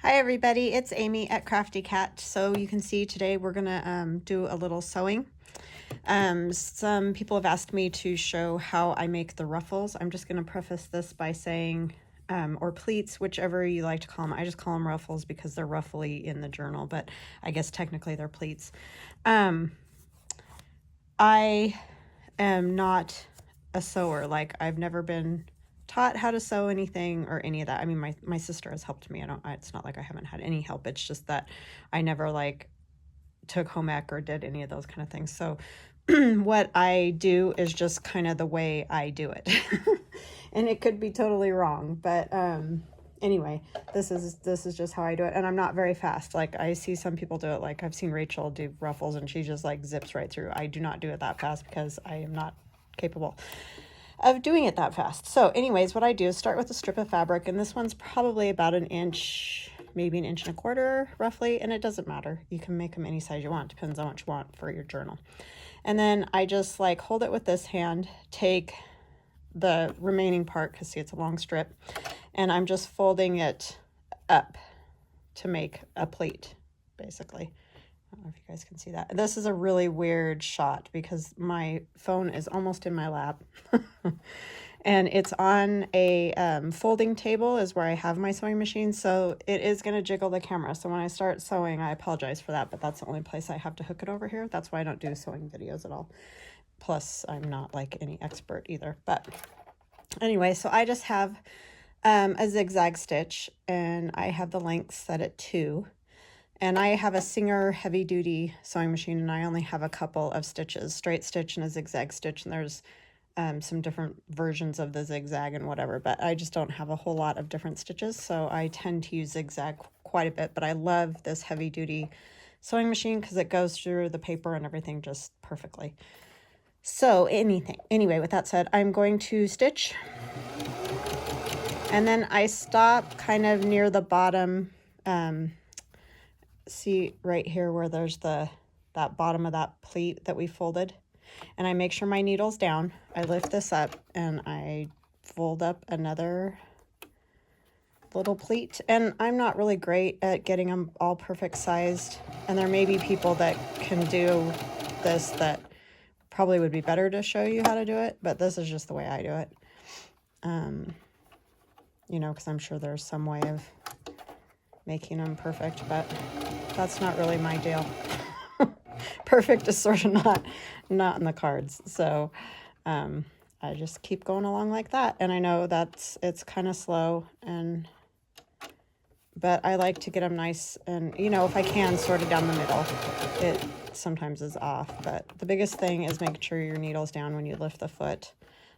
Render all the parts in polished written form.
Hi everybody, it's Amy at Crafty Cat. So you can see today we're gonna do a little sewing. Some people have asked me to show how I make the ruffles. I'm just gonna preface this by saying, or pleats, whichever you like to call them. I just call them ruffles because they're ruffly in the journal, but I guess technically they're pleats. I am not a sewer. Like, I've never been taught how to sew anything or any of that. I mean, my sister has helped me. It's not like I haven't had any help. It's just that I never like took home ec or did any of those kind of things. So what I do is just kind of the way I do it. And it could be totally wrong, but anyway, this is just how I do it. And I'm not very fast. Like, I see some people do it. Like, I've seen Rachel do ruffles and she just like zips right through. I do not do it that fast because I am not capable of doing it that fast. So anyways, what I do is start with a strip of fabric, and this one's probably about an inch, maybe an inch and a quarter roughly, and it doesn't matter. You can make them any size you want, depends on what you want for your journal. And then I just like hold it with this hand, take the remaining part, because see, it's a long strip, and I'm just folding it up to make a plate, basically. I don't know if you guys can see that. This is a really weird shot because my phone is almost in my lap. And it's on a folding table is where I have my sewing machine. So it is going to jiggle the camera. So when I start sewing, I apologize for that, but that's the only place I have to hook it over here. That's why I don't do sewing videos at all. Plus, I'm not like any expert either. But anyway, so I just have a zigzag stitch, and I have the length set at 2. And I have a Singer heavy duty sewing machine, and I only have a couple of stitches, straight stitch and a zigzag stitch. And there's some different versions of the zigzag and whatever, but I just don't have a whole lot of different stitches. So I tend to use zigzag quite a bit, but I love this heavy duty sewing machine because it goes through the paper and everything just perfectly. So anyway, with that said, I'm going to stitch. And then I stop kind of near the bottom, see right here where there's that bottom of that pleat that we folded, and I make sure my needle's down. I lift this up and I fold up another little pleat, and I'm not really great at getting them all perfect sized, and there may be people that can do this that probably would be better to show you how to do it, but this is just the way I do it. You know, because I'm sure there's some way of making them perfect, but that's not really my deal. Perfect is sort of not in the cards. So I just keep going along like that, and I know it's kind of slow, but I like to get them nice, and you know, if I can, sort of down the middle. It sometimes is off, but the biggest thing is making sure your needle's down when you lift the foot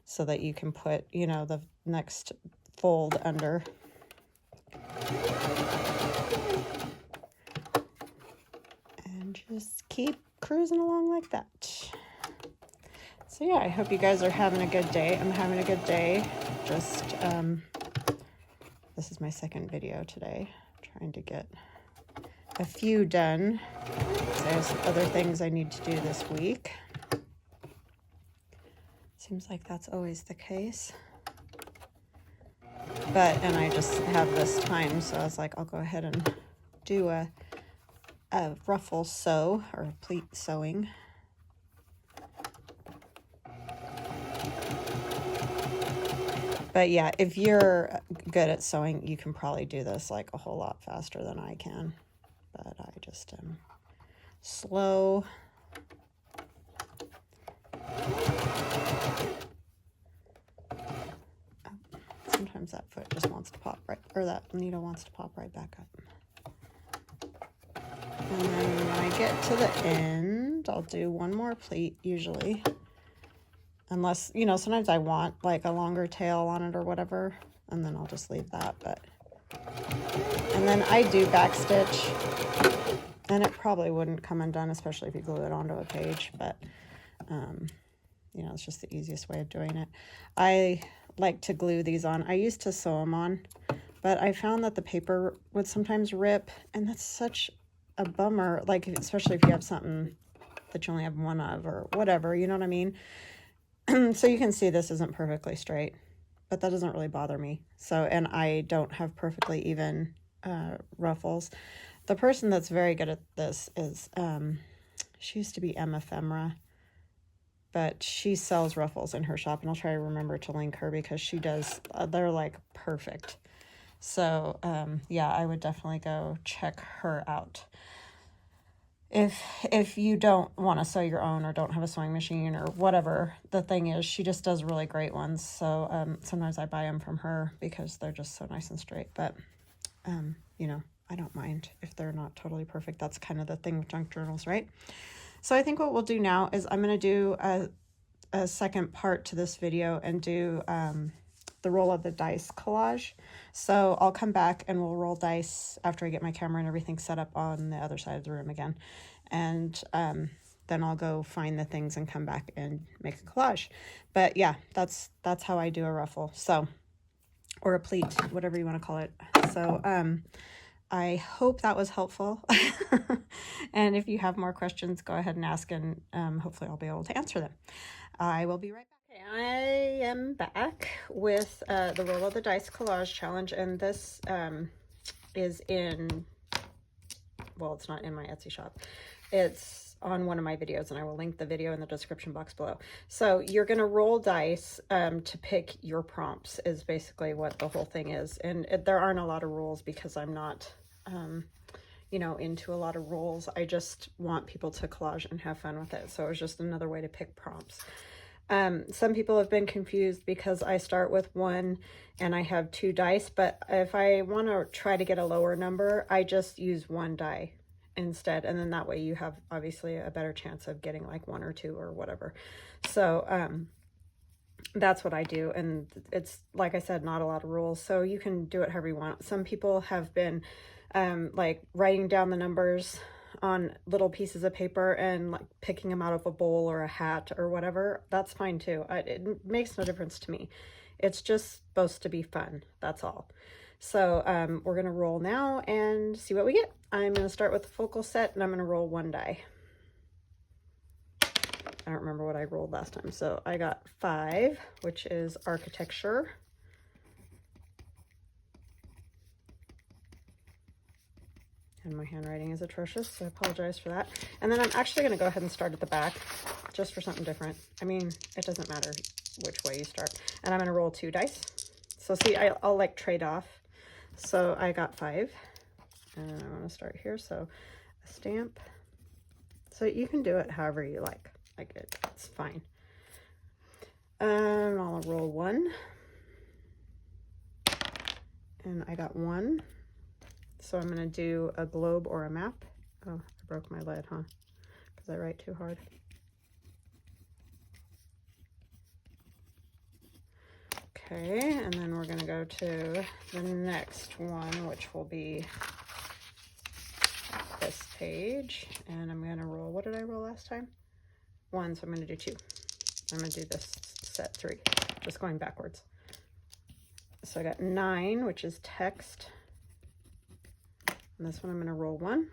so that you can put, you know, the next fold under. And just keep cruising along like that. So yeah, I hope you guys are having a good day. I'm having a good day. Just this is my second video today, trying to get a few done. There's other things I need to do this week. Seems like that's always the case. And I just have this time, so I was like, I'll go ahead and do a ruffle sew, or a pleat sewing. But yeah, if you're good at sewing, you can probably do this like a whole lot faster than I can. But I just am slow. Sometimes that foot just wants to pop right, or that needle wants to pop right back up. And then when I get to the end, I'll do one more pleat usually. Unless, you know, sometimes I want like a longer tail on it or whatever, and then I'll just leave that. And then I do back stitch, and it probably wouldn't come undone, especially if you glue it onto a page, but you know, it's just the easiest way of doing it. I like to glue these on. I used to sew them on, but I found that the paper would sometimes rip, and that's such a bummer, like especially if you have something that you only have one of or whatever, you know what I mean? So you can see this isn't perfectly straight, but that doesn't really bother me. So, and I don't have perfectly even Ruffles. The person that's very good at this is, she used to be Emma Femra, but she sells Ruffles in her shop, and I'll try to remember to link her because she does, they're like perfect. So, yeah, I would definitely go check her out. If you don't want to sew your own or don't have a sewing machine or whatever the thing is, she just does really great ones. So sometimes I buy them from her because they're just so nice and straight. But you know, I don't mind if they're not totally perfect. That's kind of the thing with junk journals, right? So I think what we'll do now is I'm going to do a second part to this video and do the roll of the dice collage. So I'll come back and we'll roll dice after I get my camera and everything set up on the other side of the room again. And then I'll go find the things and come back and make a collage. But yeah, that's how I do a ruffle. So, or a pleat, whatever you want to call it. So I hope that was helpful. And if you have more questions, go ahead and ask, and hopefully I'll be able to answer them. I will be right back. Okay, I am back with the Roll of the Dice Collage Challenge, and this is in, well, it's not in my Etsy shop. It's on one of my videos, and I will link the video in the description box below. So you're going to roll dice to pick your prompts is basically what the whole thing is. And there aren't a lot of rules because I'm not, you know, into a lot of rules. I just want people to collage and have fun with it. So it was just another way to pick prompts. Some people have been confused because I start with 1 and I have 2 dice, but if I want to try to get a lower number, I just use 1 die instead, and then that way you have obviously a better chance of getting like 1 or 2 or whatever. So that's what I do, and it's, like I said, not a lot of rules, so you can do it however you want. Some people have been like writing down the numbers on little pieces of paper and like picking them out of a bowl or a hat or whatever. That's fine too. It makes no difference to me. It's just supposed to be fun, that's all. So we're going to roll now and see what we get. I'm going to start with the focal set, and I'm going to roll 1 die. I don't remember what I rolled last time. So I got 5, which is architecture. And my handwriting is atrocious, so I apologize for that. And then I'm actually going to go ahead and start at the back, just for something different. I mean, it doesn't matter which way you start. And I'm going to roll 2 dice. So see, I'll like trade off. So I got 5, and I'm going to start here. So a stamp. So you can do it however you like. Like it's fine. I'll roll 1, and I got 1. So I'm going to do a globe or a map. Oh, I broke my lead, huh? Because I write too hard. Okay, and then we're going to go to the next one, which will be this page. And I'm going to roll, what did I roll last time? 1, so I'm going to do 2. I'm going to do this set 3, just going backwards. So I got 9, which is text. And this one I'm going to roll 1,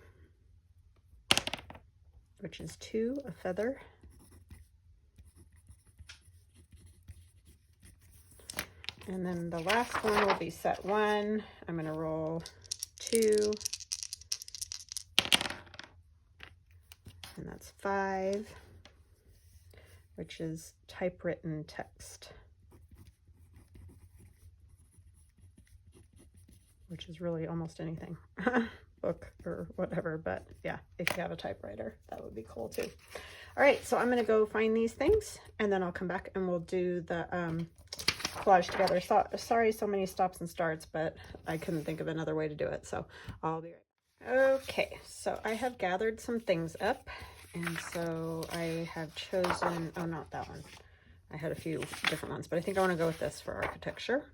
which is 2, a feather. And then the last one will be set 1. I'm going to roll 2, and that's 5, which is typewritten text, which is really almost anything, book or whatever, but yeah, if you have a typewriter, that would be cool too. All right, so I'm going to go find these things, and then I'll come back and we'll do the collage together. Sorry, so many stops and starts, but I couldn't think of another way to do it, so I'll be right back. Okay, so I have gathered some things up, and so I have chosen, oh, not that one. I had a few different ones, but I think I want to go with this for architecture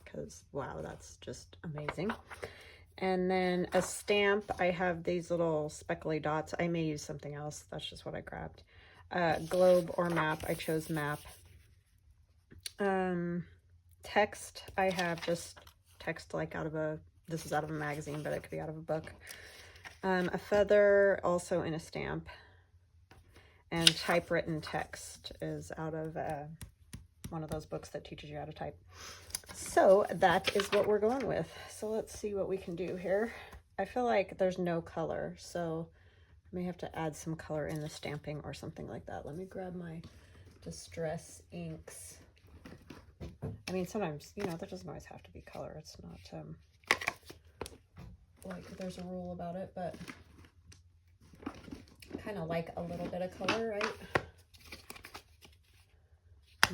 because, wow, that's just amazing. And then a stamp, I have these little speckly dots. I may use something else. That's just what I grabbed. Globe or map, I chose map. Text, I have just text like out of a, this is out of a magazine, but it could be out of a book. A feather, also in a stamp. And typewritten text is out of one of those books that teaches you how to type. So that is what we're going with. So let's see what we can do here. I feel like there's no color, so I may have to add some color in the stamping or something like that. Let me grab my Distress inks. I mean, sometimes, you know, there doesn't always have to be color. It's not like there's a rule about it, but kind of like a little bit of color, right?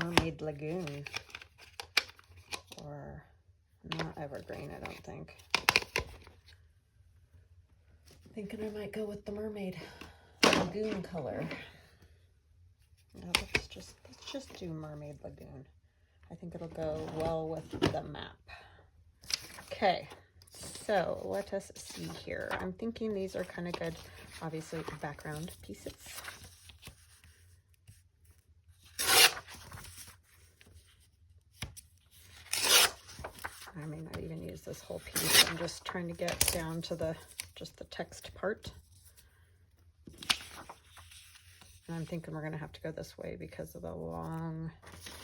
Mermaid Lagoon, or not evergreen, I don't think. Thinking I might go with the Mermaid Lagoon color. No, let's just do Mermaid Lagoon. I think it'll go well with the map. Okay, so let us see here. I'm thinking these are kind of good, obviously, background pieces. I may not even use this whole piece. I'm just trying to get down to just the text part. And I'm thinking we're going to have to go this way because of the long,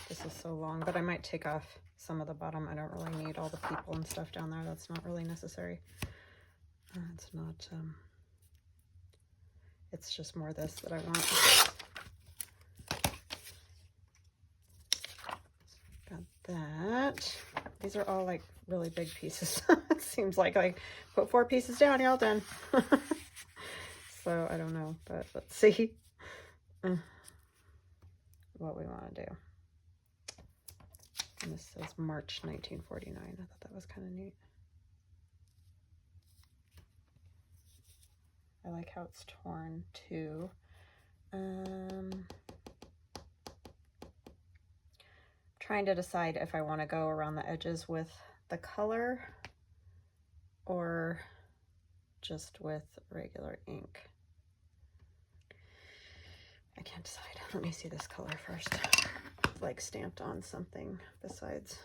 this is so long, but I might take off some of the bottom. I don't really need all the people and stuff down there. That's not really necessary. It's not, it's just more this that I want. Got that. These are all like really big pieces. It seems like put 4 pieces down, you're all done. So I don't know, but let's see what we want to do. And this says March 1949. I thought that was kind of neat. I like how it's torn too. Trying to decide if I want to go around the edges with the color or just with regular ink. I can't decide. Let me see this color first. It's like stamped on something besides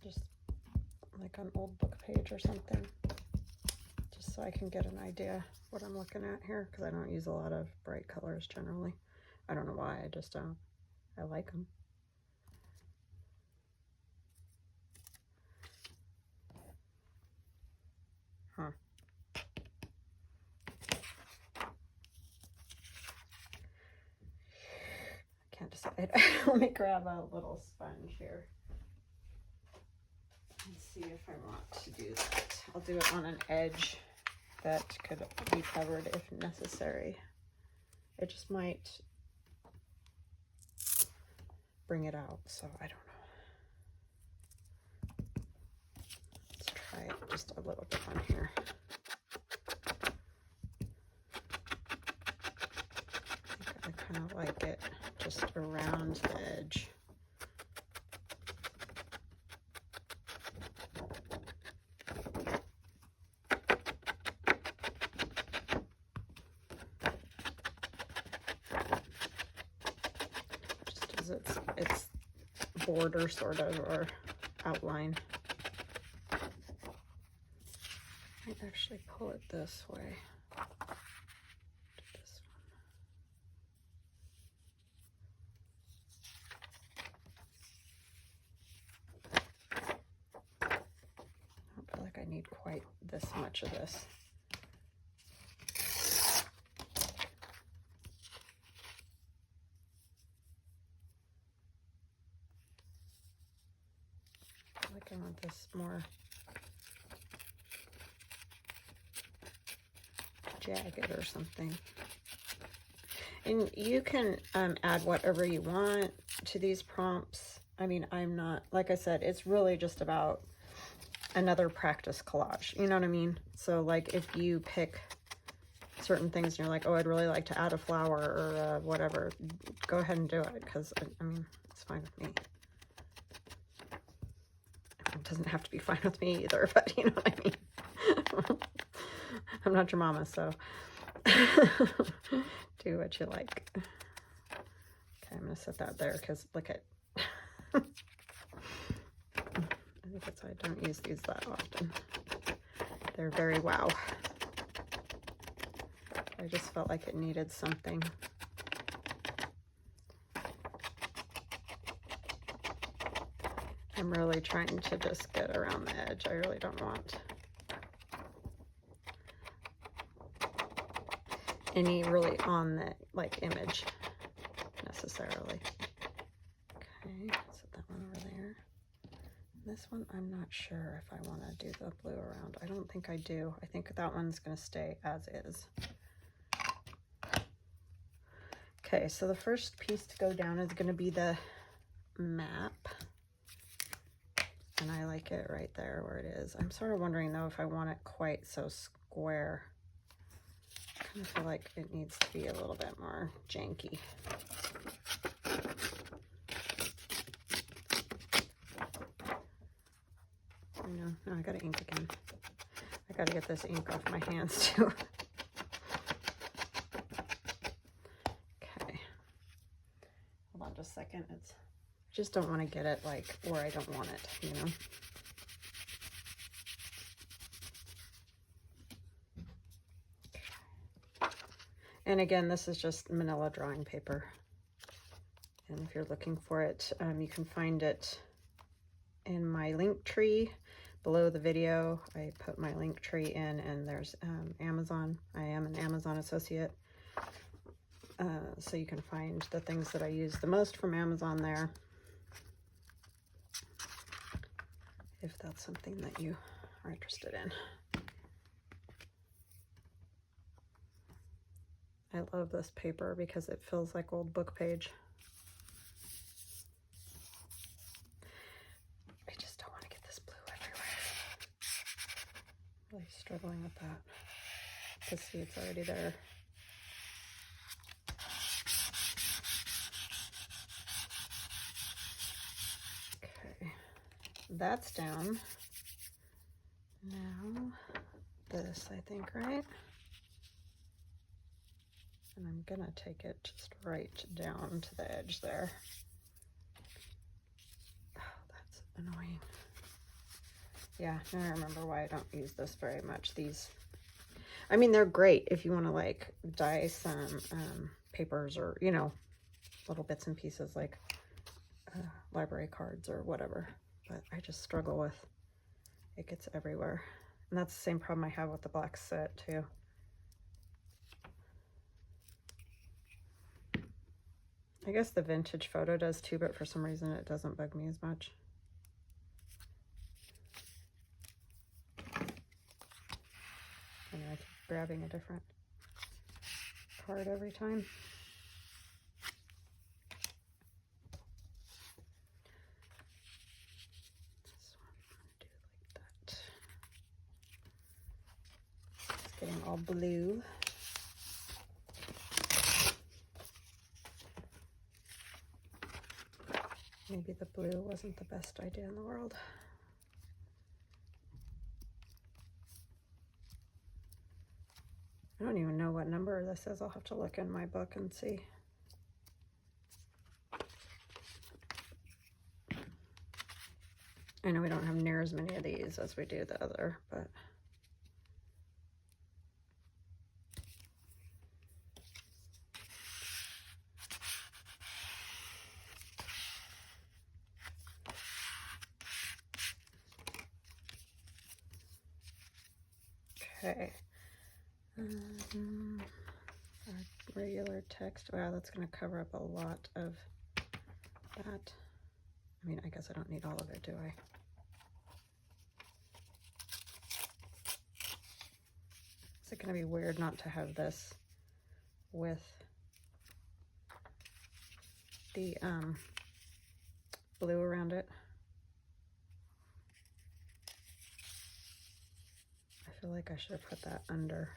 just like an old book page or something, just so I can get an idea what I'm looking at here, because I don't use a lot of bright colors generally. I don't know why, I just don't. I like them. Huh. Can't decide. Let me grab a little sponge here and see if I want to do that. I'll do it on an edge that could be covered if necessary. It just might bring it out, so I don't know. Let's try it just a little bit on here. I kind of like it just around the edge. Just as its border sort of, or outline. I might actually pull it this way. I need quite this much of this. I want this more jagged or something. And you can add whatever you want to these prompts. I mean, I'm not, like I said, it's really just about another practice collage, you know what I mean? So like if you pick certain things and you're like, oh, I'd really like to add a flower or whatever, go ahead and do it, because I mean, it's fine with me. It doesn't have to be fine with me either, but you know what I mean? I'm not your mama, so do what you like. Okay, I'm gonna set that there because look at I think that's why I don't use these that often. They're very wow. I just felt like it needed something. I'm really trying to just get around the edge. I really don't want any really on the like image necessarily. Okay, set that one over there. This one, I'm not sure if I want to do the blue around. I don't think I do. I think that one's going to stay as is. Okay, so the first piece to go down is going to be the map. And I like it right there where it is. I'm sort of wondering though if I want it quite so square. I kind of feel like it needs to be a little bit more janky. No, I gotta ink again. I gotta get this ink off my hands too. Okay. Hold on just a second. I just don't want to get it like where I don't want it, you know? Okay. And again, this is just manila drawing paper. And if you're looking for it, you can find it in my Linktree. Below the video, I put my Linktree in, and there's Amazon. I am an Amazon associate, so you can find the things that I use the most from Amazon there, if that's something that you are interested in. I love this paper because it feels like old book page. Really struggling with that. Because see, it's already there. Okay, that's down. Now this, I think, right? And I'm gonna take it just right down to the edge there. Oh, that's annoying. Yeah, now I remember why I don't use this very much. These, I mean, they're great if you want to like dye some papers or, you know, little bits and pieces like library cards or whatever. But I just struggle with, it gets everywhere. And that's the same problem I have with the black soot too. I guess the vintage photo does too, but for some reason it doesn't bug me as much. And I keep grabbing a different card every time. This one I'm gonna do like that. It's getting all blue. Maybe the blue wasn't the best idea in the world. I don't even know what number this is. I'll have to look in my book and see. I know we don't have near as many of these as we do the other, but okay. Our regular text. Wow, that's going to cover up a lot of that. I mean, I guess I don't need all of it, do I? Is it going to be weird not to have this with the blue around it? I feel like I should have put that under.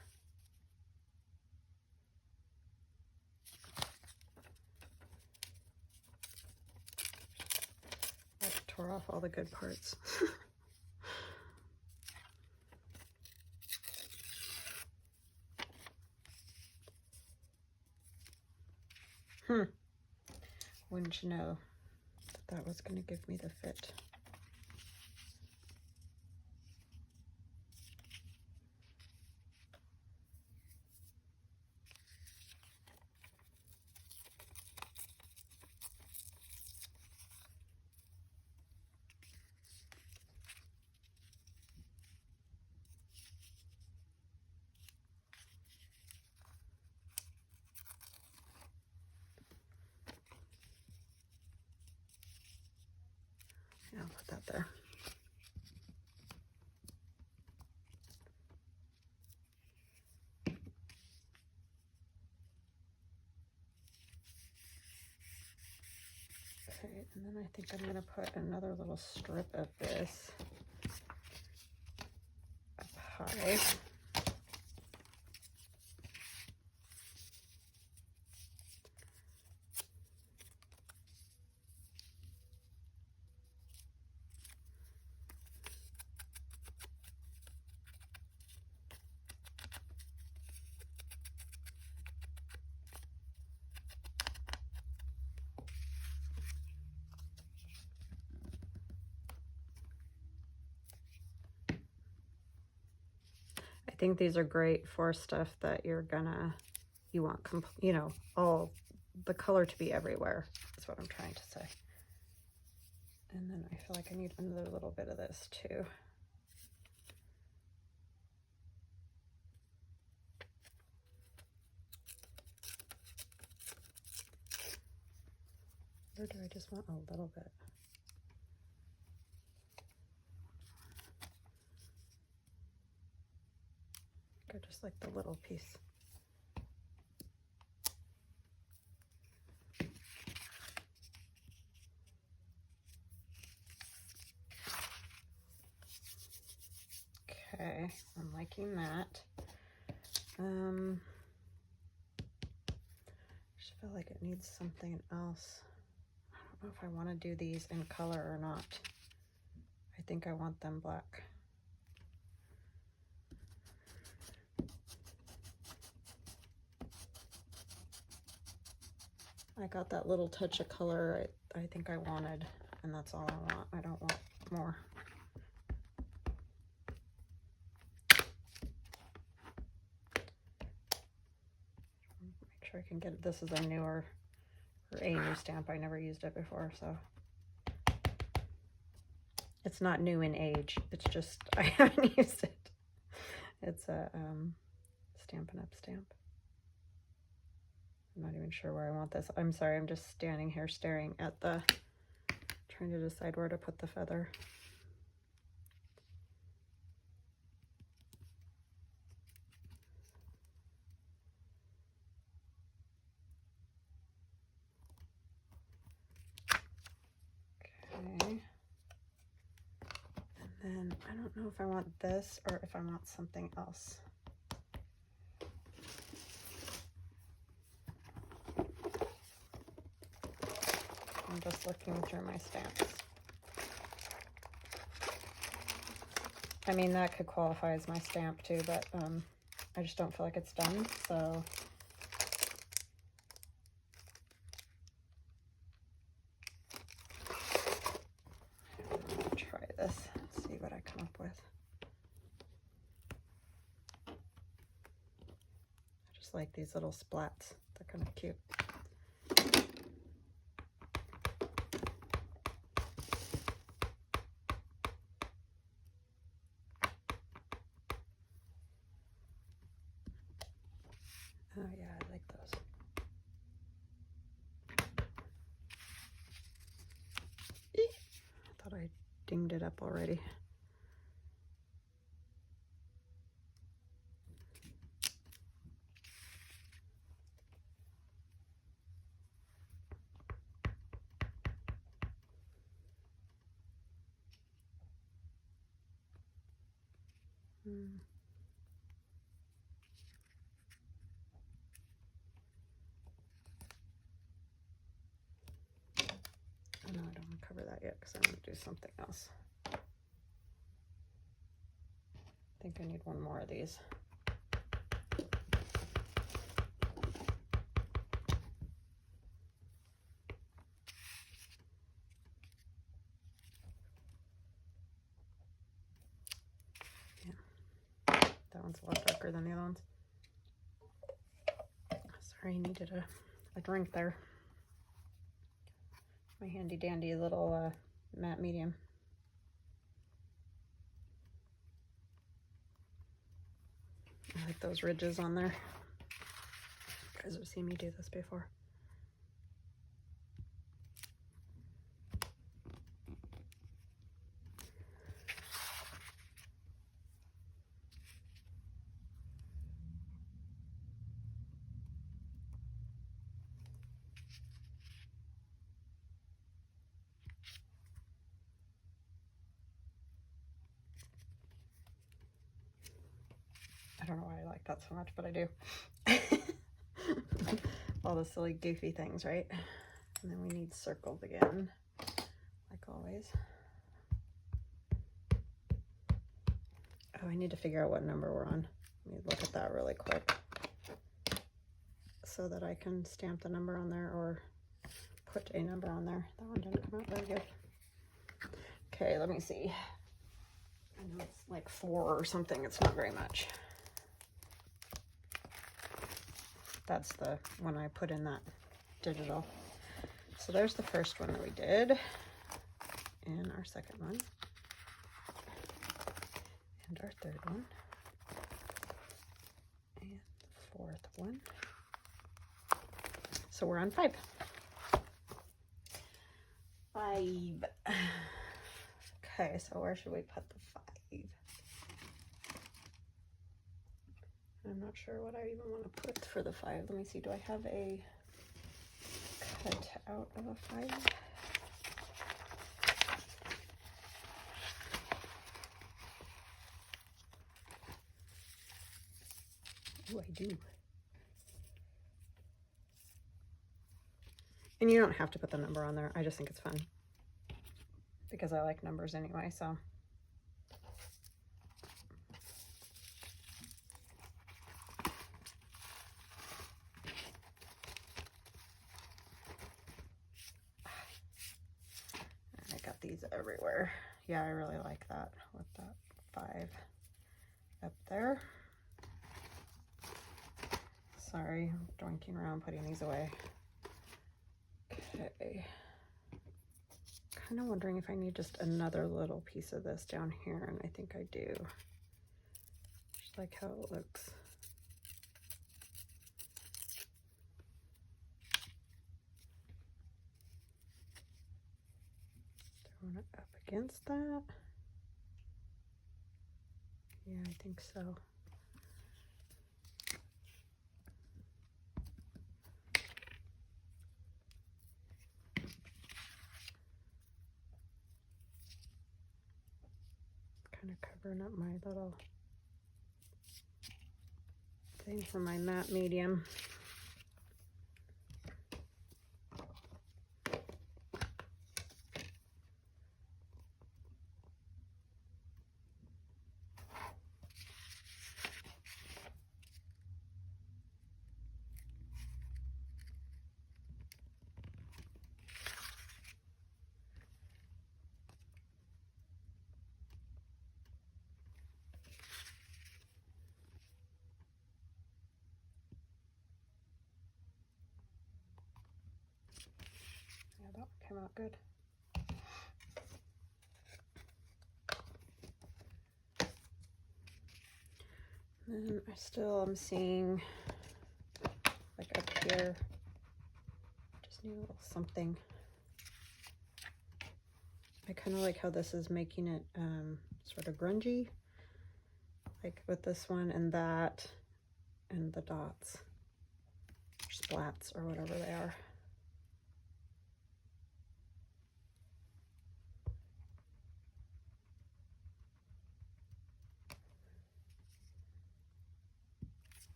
I tore off all the good parts. Wouldn't you know that that was going to give me the fit. Yeah, I'll put that there. Okay, and then I think I'm going to put another little strip of this up high. I think these are great for stuff that you want, you know, all the color to be everywhere, is what I'm trying to say. And then I feel like I need another little bit of this too. Or do I just want a little bit? Go just like the little piece. Okay, I'm liking that. I just feel like it needs something else. I don't know if I want to do these in color or not. I think I want them black. I got that little touch of color I think I wanted, and that's all I want. I don't want more. Make sure I can get it. This is a newer, or a new stamp. I never used it before, so. It's not new in age. It's just, I haven't used it. It's a Stampin' Up! Stamp. I'm not even sure where I want this. I'm sorry, I'm just standing here staring at trying to decide where to put the feather. Okay. And then I don't know if I want this or if I want something else. I'm just looking through my stamps. I mean, that could qualify as my stamp too, but I just don't feel like it's done, so. I'm gonna try this, see what I come up with. I just like these little splats. They're kind of cute. Oh yeah, I like those. Eek. I thought I dinged it up already. Oh, no, I don't want to cover that yet because I want to do something else. I think I need one more of these. Yeah, that one's a lot darker than the other ones. Sorry, I needed a drink there. My handy dandy little matte medium. I like those ridges on there. You guys have seen me do this before. like that so much, but I do. All the silly goofy things, right? And then we need circles again, like always. Oh, I need to figure out what number we're on. Let me look at that really quick so that I can stamp the number on there or put a number on there. That one didn't come out very good. Okay, let me see. I know it's like 4 or something. It's not very much. That's the one I put in that digital. So there's the first one that we did, and our second one, and our third one, and the fourth one. So we're on 5. 5. Okay, so where should we put the 5? I'm not sure what I even want to put for the 5. Let me see, do I have a cut out of a 5? Oh, I do. And you don't have to put the number on there. I just think it's fun because I like numbers anyway, so. I got these everywhere. Yeah, I really like that with that 5 up there. Sorry, I'm doinking around putting these away. Okay. Kind of wondering if I need just another little piece of this down here, and I think I do. Just like how it looks. Throwing it up against that. Yeah, I think so. Kind of covering up my little thing for my matte medium. Yeah, that one came out good. And I still am seeing, like up here, just need a little something. I kind of like how this is making it sort of grungy, like with this one and that, and the dots, or splats, or whatever they are.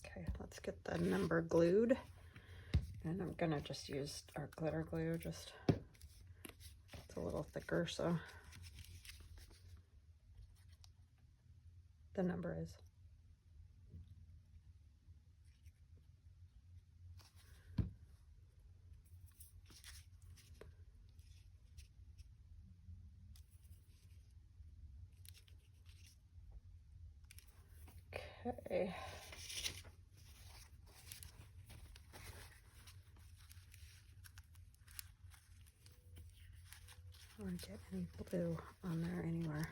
Okay, let's get the number glued, and I'm gonna just use our glitter glue, just it's a little thicker, so the number is. Okay. I don't get any blue on there anywhere.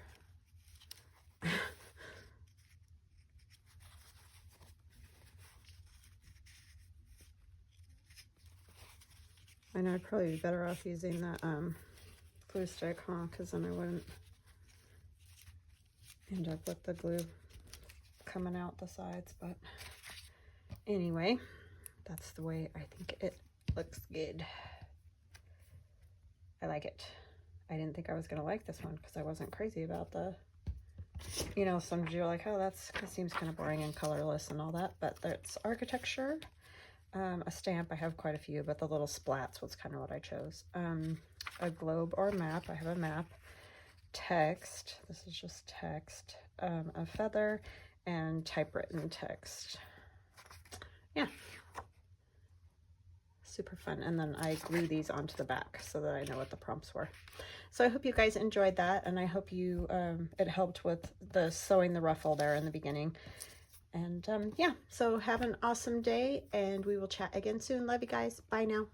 I know I'd probably be better off using that glue stick, huh? Because then I wouldn't end up with the glue coming out the sides. But anyway, that's the way I think it Looks good. I like it. I didn't think I was going to like this one because I wasn't crazy about the, you know, some of you are like, oh, that seems kind of boring and colorless and all that, but it's architecture. A stamp, I have quite a few, but the little splats was kind of what I chose. A globe or map, I have a map. Text, this is just text. A feather and typewritten text. Yeah. Super fun. And then I glue these onto the back so that I know what the prompts were. So I hope you guys enjoyed that, and I hope you it helped with the sewing the ruffle there in the beginning. And yeah, so have an awesome day, and we will chat again soon. Love you guys. Bye now.